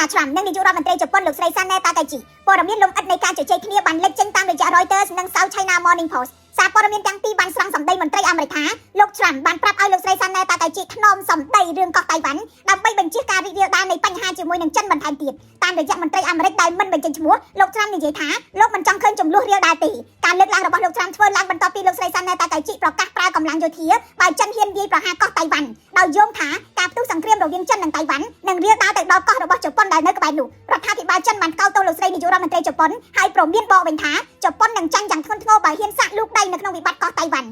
ណាល់ត្រាំនិងនាយករដ្ឋមន្ត្រីជប៉ុនលោកស្រីសាណែតាកៃជីព័ត៌មានលម្អិតនៃការជជែកគ្នាបានលេចចេញតាមរយៈ Reuters និង South China Morning Post សារព័ត៌មានទាំងពីរបានស្រង់សម្ដីមន្ត្រីអាមេរិកថាលោកត្រាំបានប្រាប់ឲ្យលោកស្រីសាណែតាកៃជីថ្នមសម្ដីរឿងកោះតៃវ៉ាន់ដើម្បីបញ្ជាការរីករាលដាលនៃបញ្ហាជាមួយនឹងចិនបន្ថែមទៀតតាមរយៈមន្ត្រីអាមេរិកដែលមិនបញ្ចេញឈ្មោះលោកត្រាំនិយាយថាលោកមិនចង់ឃើញចំនួនរាលដាលទេការលើកឡើងរបស់លោកត្រាំធ្វើឡើងបន្ទាប់ពីលោកស្រីសាណែតាកៃជីប្រកាសប្រើកម្លាំងយោធាបើចិនហ៊ានវាយប្រហារកោះតៃវ៉ាន់ដោយយោងថាការផ្ទុះសង្គ្រាមរវាងចិននិងតៃវ៉ាន់នឹងរាលដាលទៅដល់កោះរបស់ជប៉ុនដែលនៅក្បែរនោះរដ្ឋាភិបាលចិនបានកោតទោសលោកស្រីនាយករដ្ឋមន្ត្រីជប៉ុនហើយព្រមានបកវិញថាជប៉ុននឹងចាញ់យ៉ាងធ្ងន់ធ្ងរបើហ៊ានសាកលូកដៃនៅក្នុងវិបត្តិកោះតៃវ៉ាន់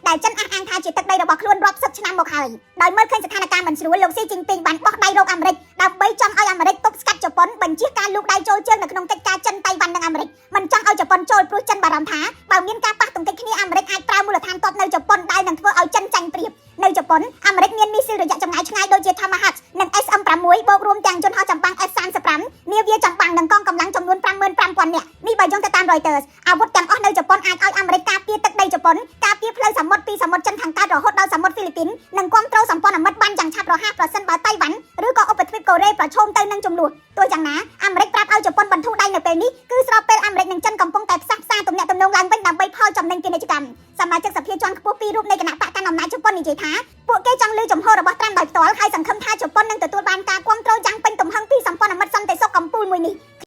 ដែលចិនអះអាងថាជាទឹកដីរបស់ខ្លួនរាប់សិបឆ្នាំមកហើយដោយមើលឃើញស្ថានភាពមិនស្រួលលោកស៊ីជីនពីងបានបោះដៃរកអាមេរិកដើម្បីចង់ឲ្យអាមេរិកទប់ស្កាត់ជប៉ុនបញ្ជាការលូកដៃចូលជើងនៅក្នុងកិច្ចការចិនតៃវ៉ាន់និងអាមេរិកមិនចង់ឲ្យជប៉ុនចូលព្រោះចិនបារម្ភថាបើមានការប៉ះទង្គិចគ្នាអាមេរិកអាចប្រើមូលដ្ឋានទ័ពនៅជប៉ុនដែលនឹងធ្វើឲ្យចិនចាញ់ប្រៀបនៅជប៉ុនអាមេរិកមានមីស៊ីលរយៈចម្ងាយឆ្ងាយដូចជា Tomahawk និង SM-6 បូករួមទាំងយន្តហោះចម្បាំង F-35 នាវាចម្បាំងនិងកងកម្លាំងចំនួន 55,000 នាក់នេះបើយោងទៅតាម Reuters អាវុធទាំងអស់នៅជប៉ុនអាចឲ្យអាមេរិកការពារទឹកដីជប៉ុនការពារផ្លូវសមុទ្រពីសមុទ្រចិនខាងកើតរហូតដល់សមុទ្រហ្វីលីពីននិងគ្រប់គ្រងសម្ព័ន្ធមិត្តបានយ៉ាងឆាប់រហ័សប្រសិនបើតៃវ៉ាន់ឬក៏ឧបទ្វីបកូរ៉េប្រឈមទៅនឹងចំនួនទោះយ៉ាងណាអាមេរិកប្រាប់ឲ្យជប៉ុនបន្ធូរដៃនៅពេលនេះគឺស្របពេលអាមេរិកនិងចិនកំពុងតែផ្សះផ្សាទំនាក់ទំនងឡើងវិញដើម្បីផលចំណេញពាណិជ្ជកម្មសមាជិកសភាជាន់ខ្ពស់ពីររូបនៃគណៈបកកណ្ដាលអំណាចជប៉ុននិយាយថាពួកគេចង់លើចំហរបស់ត្រាំដោយផ្ទាល់ហើយសង្ឃឹមថាជប៉ុននឹងទទួល